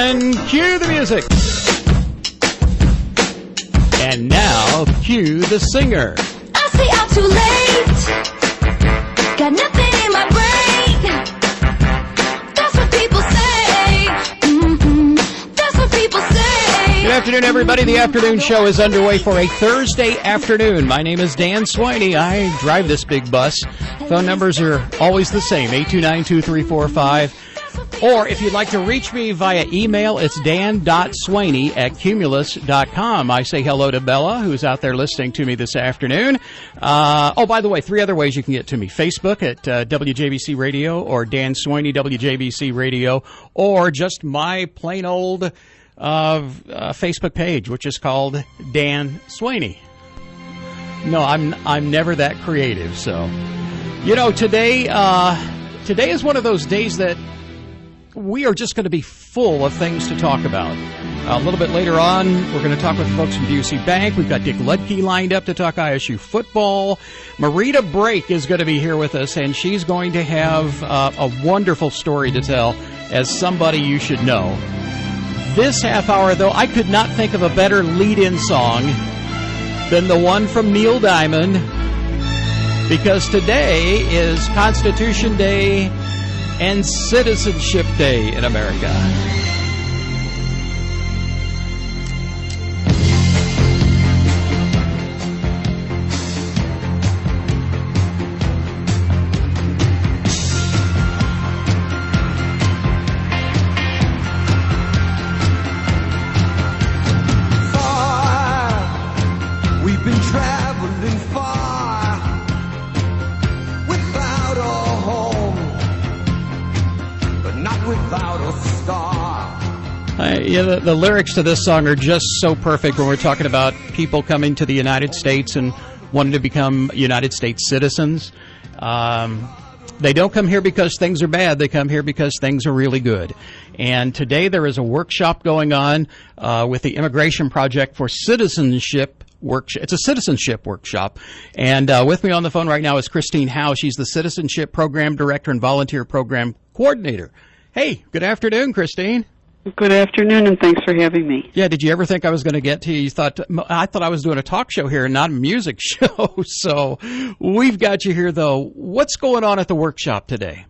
And cue the music. And now, cue the singer. I say I'm too late. Got nothing in my brain. That's what people say. That's what people say. Good afternoon, everybody. The afternoon show is underway for a Thursday afternoon. My name is Dan Swaney. I drive this big bus. Phone numbers are always the same, 829-2345. Or if you'd like to reach me via email, it's dan.swaney@cumulus.com. I say hello to Bella, who's out there listening to me this afternoon. By the way, 3 other ways you can get to me. Facebook at WJBC Radio, or Dan Swaney WJBC Radio, or just my plain old Facebook page, which is called Dan Swaney. No, I'm never that creative. So, today is one of those days that we are just going to be full of things to talk about. A little bit later on, we're going to talk with folks from Busey Bank. We've got Dick Ludke lined up to talk ISU football. Marita Brake is going to be here with us, and she's going to have a wonderful story to tell as somebody you should know. This half hour, though, I could not think of a better lead-in song than the one from Neil Diamond, because today is Constitution Day and Citizenship Day in America. Far, we've been traveling far without a home, not without a star. The lyrics to this song are just so perfect when we're talking about people coming to the United States and wanting to become United States citizens. They don't come here because things are bad. They come here because things are really good. And today there is a workshop going on with the Immigration Project for Citizenship. It's a citizenship workshop. And with me on the phone right now is Christine Howe. She's the Citizenship Program Director and Volunteer Program Coordinator. Hey, good afternoon, Christine. Good afternoon, and thanks for having me. Yeah, did you ever think I was going to get to you? I thought I was doing a talk show here and not a music show. So we've got you here, though. What's going on at the workshop today?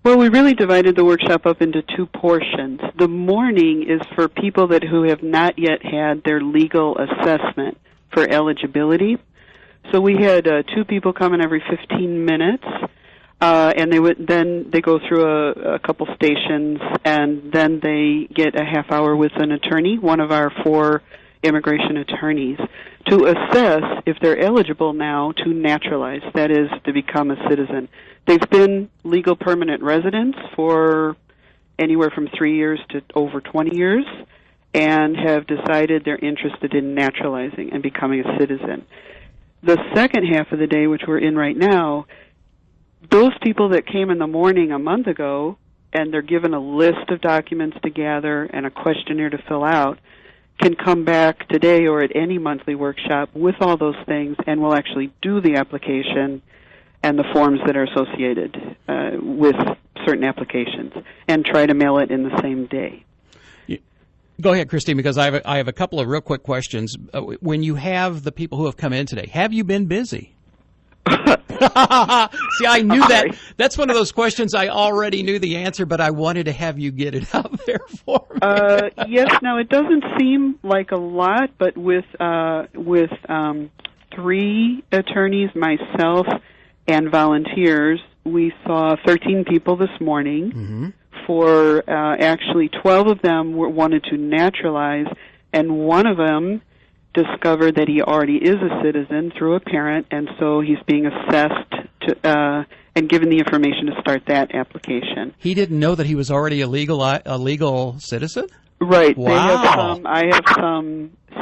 Well, we really divided the workshop up into 2 portions. The morning is for people who have not yet had their legal assessment for eligibility. So we had 2 people coming every 15 minutes. And they go through a couple stations, and then they get a half hour with an attorney, one of our 4 immigration attorneys, to assess if they're eligible now to naturalize, that is, to become a citizen. They've been legal permanent residents for anywhere from 3 years to over 20 years and have decided they're interested in naturalizing and becoming a citizen. The second half of the day, which we're in right now, those people that came in the morning a month ago, and they're given a list of documents to gather and a questionnaire to fill out, can come back today or at any monthly workshop with all those things, and will actually do the application and the forms that are associated with certain applications, and try to mail it in the same day. Go ahead, Christine, because I have a couple of real quick questions. When you have the people who have come in today, have you been busy? See, I knew that. That's one of those questions I already knew the answer, but I wanted to have you get it out there for me. Yes, now it doesn't seem like a lot, but with 3 attorneys, myself, and volunteers, we saw 13 people this morning. Mm-hmm. For actually 12 of them wanted to naturalize, and one of them discovered that he already is a citizen through a parent, and so he's being assessed and given the information to start that application. He didn't know that he was already a legal citizen? Right. Wow. I have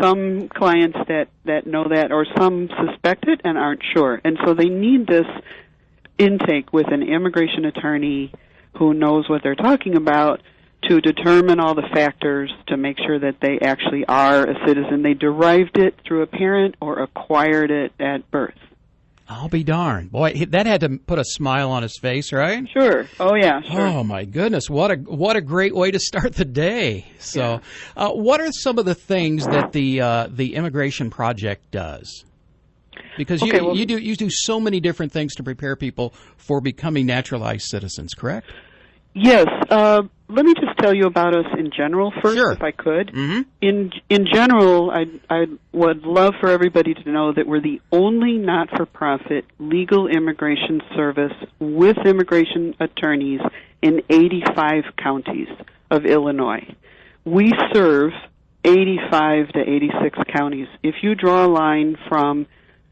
some clients that know that, or some suspect it and aren't sure. And so they need this intake with an immigration attorney who knows what they're talking about to determine all the factors to make sure that they actually are a citizen. They derived it through a parent or acquired it at birth. I'll be darned. Boy, that had to put a smile on his face, right? Sure. Oh, yeah, sure. Oh, my goodness. What a great way to start the day. So, what are some of the things that the Immigration Project does? Because you do so many different things to prepare people for becoming naturalized citizens, correct? Yes. Let me just tell you about us in general first, Sure. if I could. Mm-hmm. In general, I would love for everybody to know that we're the only not-for-profit legal immigration service with immigration attorneys in 85 counties of Illinois. We serve 85 to 86 counties. If you draw a line from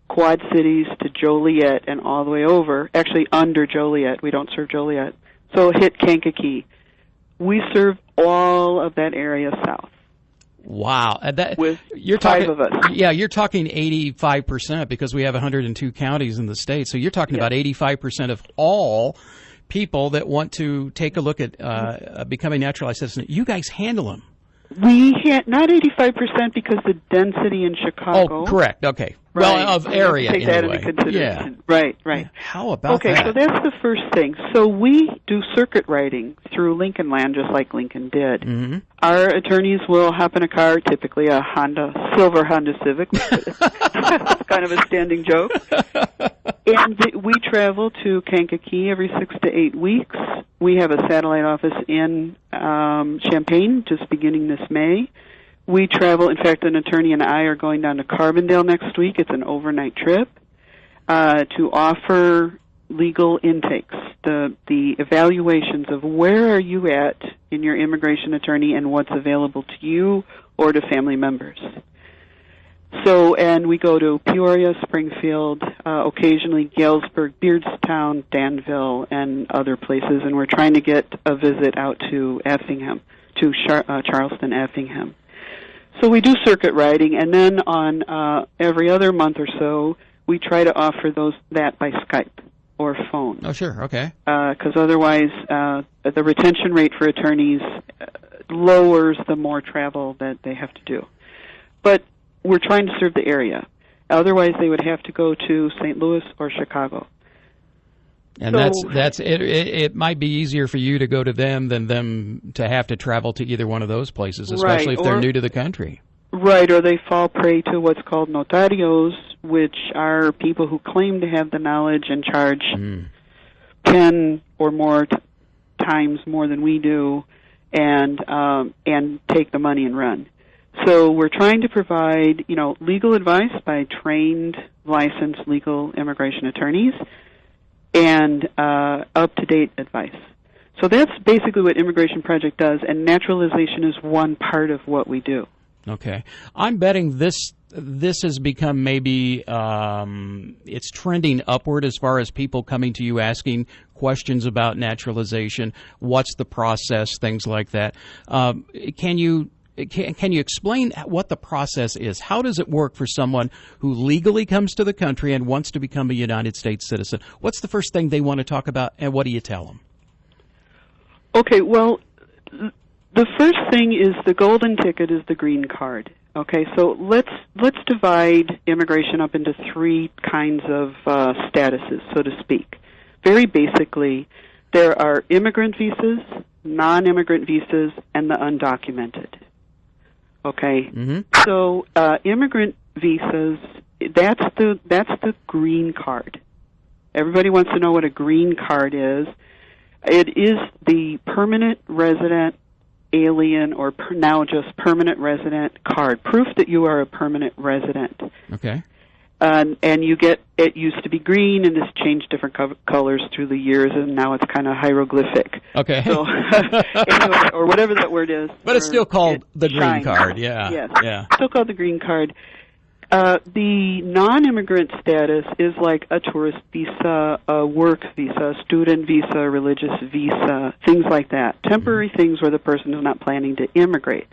Quad Cities to Joliet and all the way over, actually under Joliet, we don't serve Joliet, so hit Kankakee. We serve all of that area south. Wow. With you're five talking, of us. Yeah, you're talking 85% because we have 102 counties in the state. So you're talking about 85% of all people that want to take a look at becoming naturalized citizens. You guys handle them. We not 85% because the density in Chicago. Oh, correct. Okay. Right. Well, of area take anyway. that into consideration. Yeah. Right. How about that? Okay, so that's the first thing. So we do circuit riding through Lincoln Land just like Lincoln did. Mm-hmm. Our attorneys will hop in a car, typically a silver Honda Civic. It's kind of a standing joke. And we travel to Kankakee every 6 to 8 weeks. We have a satellite office in Champaign just beginning this May. We travel, in fact, an attorney and I are going down to Carbondale next week. It's an overnight trip to offer legal intakes, the evaluations of where are you at in your immigration attorney and what's available to you or to family members. So, and we go to Peoria, Springfield, occasionally Galesburg, Beardstown, Danville, and other places, and we're trying to get a visit out to Effingham, to Charleston, Effingham. So we do circuit riding, and then on every other month or so, we try to offer that by Skype or phone. Oh, sure, okay. Because otherwise, the retention rate for attorneys lowers the more travel that they have to do. But we're trying to serve the area. Otherwise, they would have to go to St. Louis or Chicago. And that's it. It might be easier for you to go to them than them to have to travel to either one of those places, especially if they're new to the country. Right, or they fall prey to what's called notarios, which are people who claim to have the knowledge and charge 10 or more times more than we do, and take the money and run. So we're trying to provide, legal advice by trained, licensed legal immigration attorneys, and up-to-date advice. So that's basically what Immigration Project does, and naturalization is one part of what we do. Okay. I'm betting this has become maybe it's trending upward as far as people coming to you asking questions about naturalization. What's the process? Things like that. Can you explain what the process is? How does it work for someone who legally comes to the country and wants to become a United States citizen? What's the first thing they want to talk about, and what do you tell them? Okay, well, the first thing is the golden ticket is the green card. Okay, so let's divide immigration up into three kinds of statuses, so to speak. Very basically, there are immigrant visas, non-immigrant visas, and the undocumented. Okay, So immigrant visas, that's the green card. Everybody wants to know what a green card is. It is the permanent resident, alien, or now just permanent resident card, proof that you are a permanent resident. Okay. And you get, it used to be green, and it's changed different colors through the years, and now it's kind of hieroglyphic. Okay. So, anyway, or whatever that word is. But it's still called the green card, yeah. Yes, yeah. Still called the green card. The non-immigrant status is like a tourist visa, a work visa, student visa, religious visa, things like that. Temporary things where the person is not planning to immigrate.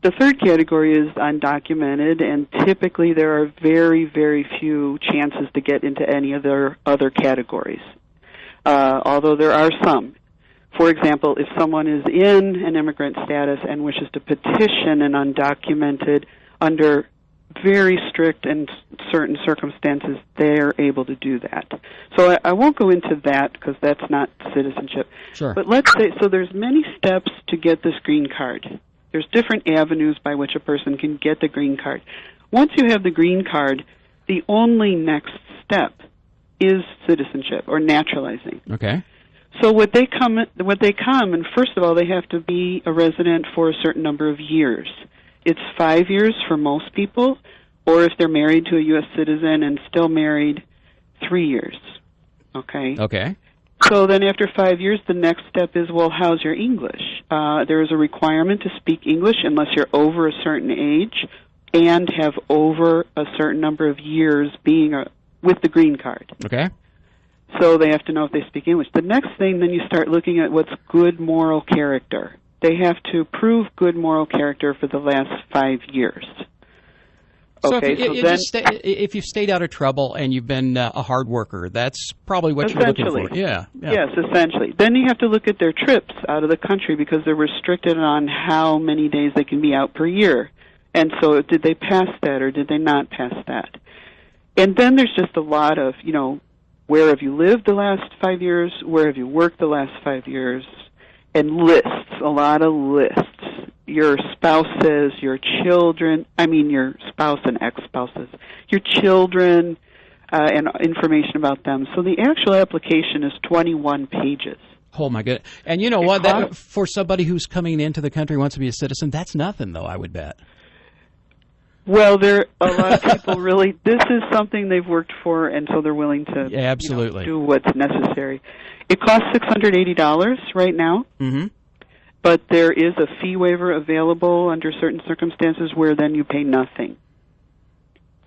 The third category is undocumented, and typically there are very, very few chances to get into any of their other categories, although there are some. For example, if someone is in an immigrant status and wishes to petition an undocumented under very strict in certain circumstances, they're able to do that. So I won't go into that because that's not citizenship. Sure. But let's say, so there's many steps to get this green card. There's different avenues by which a person can get the green card. Once you have the green card, the only next step is citizenship or naturalizing. Okay. So what they come, and first of all, they have to be a resident for a certain number of years. It's 5 years for most people, or if they're married to a U.S. citizen and still married, 3 years. Okay? Okay. So then after 5 years, the next step is, well, how's your English? There is a requirement to speak English unless you're over a certain age and have over a certain number of years being with the green card. Okay. So they have to know if they speak English. The next thing, then you start looking at what's good moral character. They have to prove good moral character for the last 5 years. So Okay, if you've stayed out of trouble and you've been a hard worker, that's probably what you're looking for. Yeah. Yes, essentially. Then you have to look at their trips out of the country because they're restricted on how many days they can be out per year. And so did they pass that or did they not pass that? And then there's just a lot of, where have you lived the last 5 years? Where have you worked the last 5 years? And lists, a lot of lists. Your spouses, your children, your spouse and ex-spouses, your children, and information about them. So the actual application is 21 pages. Oh, my goodness. And you know what? For somebody who's coming into the country, wants to be a citizen, that's nothing, though, I would bet. Well, a lot of people really, this is something they've worked for, and so they're willing to absolutely do what's necessary. It costs $680 right now, but there is a fee waiver available under certain circumstances where then you pay nothing.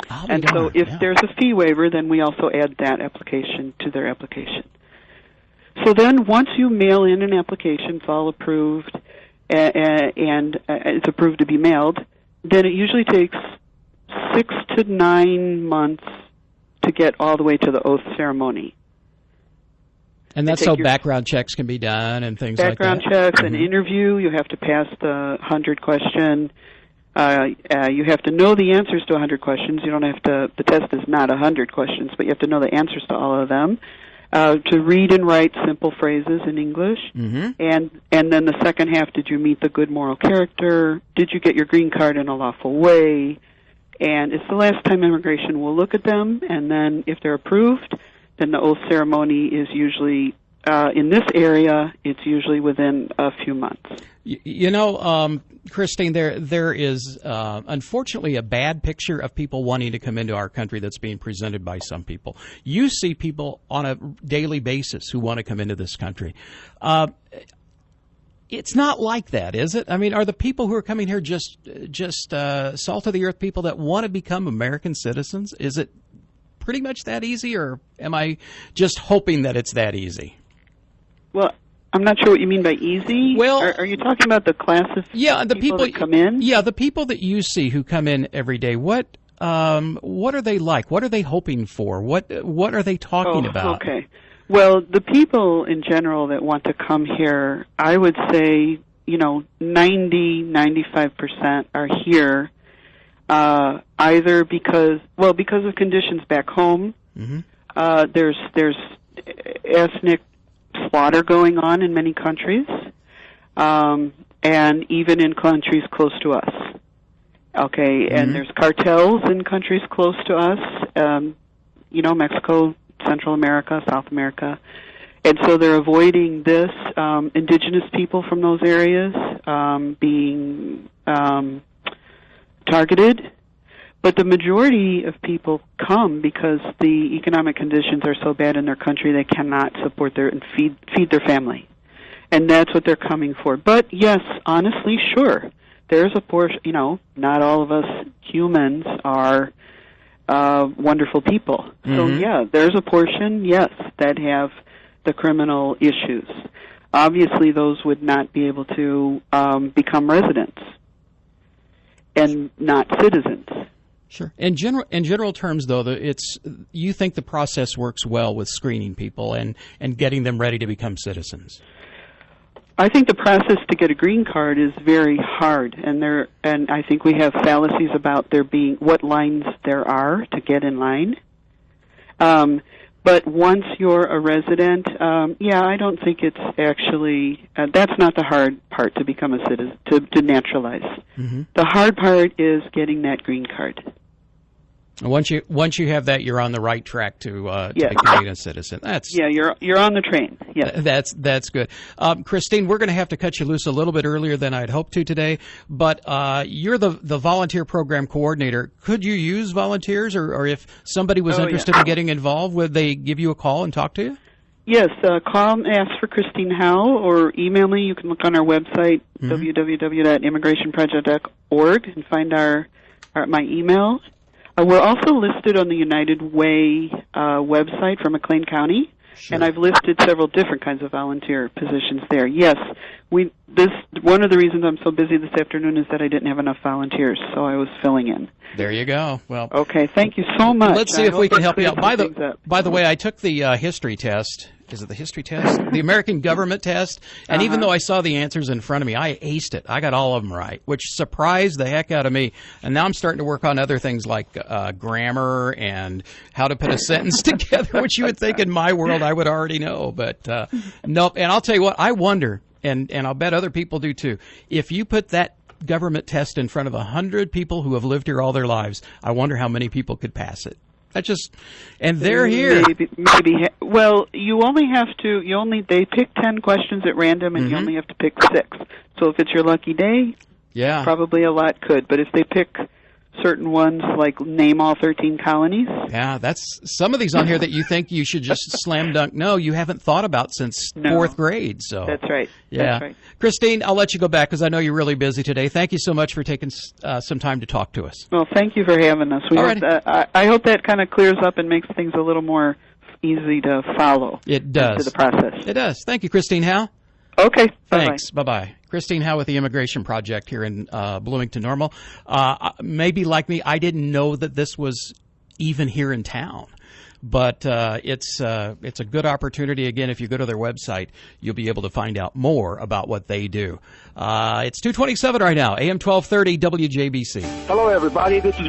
And so if there's a fee waiver, then we also add that application to their application. So then once you mail in an application, it's all approved, and it's approved to be mailed, then it usually takes 6 to 9 months to get all the way to the oath ceremony. And that's so background checks can be done and things like that? Background checks, an interview, you have to pass the 100-question. You have to know the answers to 100 questions. You don't have to, the test is not 100 questions, but you have to know the answers to all of them. To read and write simple phrases in English. And then the second half, did you meet the good moral character? Did you get your green card in a lawful way? And it's the last time immigration will look at them, and then if they're approved, then the oath ceremony is usually, in this area, it's usually within a few months. Christine, there is unfortunately a bad picture of people wanting to come into our country that's being presented by some people. You see people on a daily basis who want to come into this country. It's not like that, is it? Are the people who are coming here just salt of the earth people that want to become American citizens? Is it pretty much that easy, or am I just hoping that it's that easy? Well, I'm not sure what you mean by easy. Well, are you talking about the class of people that come in? Yeah, the people that you see who come in every day. What are they like? What are they hoping for? What are they talking about? Okay. Well, the people in general that want to come here, I would say, 90-95% are here either because of conditions back home. There's ethnic slaughter going on in many countries, and even in countries close to us. Okay, and there's cartels in countries close to us, Mexico, Central America, South America. And so they're avoiding this, indigenous people from those areas being targeted. But the majority of people come because the economic conditions are so bad in their country they cannot support and feed their family. And that's what they're coming for. But yes, honestly, sure. There's a portion, not all of us humans are wonderful people. So yeah, there's a portion, yes, that have the criminal issues. Obviously, those would not be able to become residents and not citizens. Sure. In general terms, though, you think the process works well with screening people and getting them ready to become citizens? I think the process to get a green card is very hard, and I think we have fallacies about there being what lines there are to get in line. But once you're a resident, I don't think it's actually that's not the hard part to become a citizen, to naturalize. Mm-hmm. The hard part is getting that green card. Once you have that, you're on the right track to becoming a citizen. You're on the train. Yeah, that's good. Christine, we're going to have to cut you loose a little bit earlier than I'd hoped to today, but you're the volunteer program coordinator. Could you use volunteers, or if somebody was interested in getting involved, would they give you a call and talk to you? Yes, call and ask for Christine Howe, or email me. You can look on our website, www.immigrationproject.org, and find my email. We're also listed on the United Way website for McLean County, and I've listed several different kinds of volunteer positions there. Yes, one of the reasons I'm so busy this afternoon is that I didn't have enough volunteers, so I was filling in. There you go. Well, okay, thank you so much. Let's see if we can help you out. By the way, I took the history test. Is it the history test? The American government test. And even though I saw the answers in front of me, I aced it. I got all of them right, which surprised the heck out of me. And now I'm starting to work on other things like grammar and how to put a sentence together, which you would think in my world I would already know. But nope. And I'll tell you what, I wonder, and I'll bet other people do too, if you put that government test in front of 100 people who have lived here all their lives, I wonder how many people could pass it. And they're here. Maybe. Well, they pick 10 questions at random, and you only have to pick 6. So if it's your lucky day, probably a lot could. But if they pick certain ones, like name all 13 colonies. Yeah, that's some of these on here that you think you should just slam dunk. No, you haven't thought about since 4th grade. So that's right. Yeah, that's right. Christine, I'll let you go back because I know you're really busy today. Thank you so much for taking some time to talk to us. Well, thank you for having us. I hope that kind of clears up and makes things a little more easy to follow. It does. To the process. It does. Thank you, Christine Howe. Okay. Thanks. Bye-bye. Christine Howe with the Immigration Project here in Bloomington Normal. Maybe like me, I didn't know that this was even here in town. But it's a good opportunity. Again, if you go to their website, you'll be able to find out more about what they do. It's 2:27 right now, AM 1230 WJBC. Hello, everybody. This is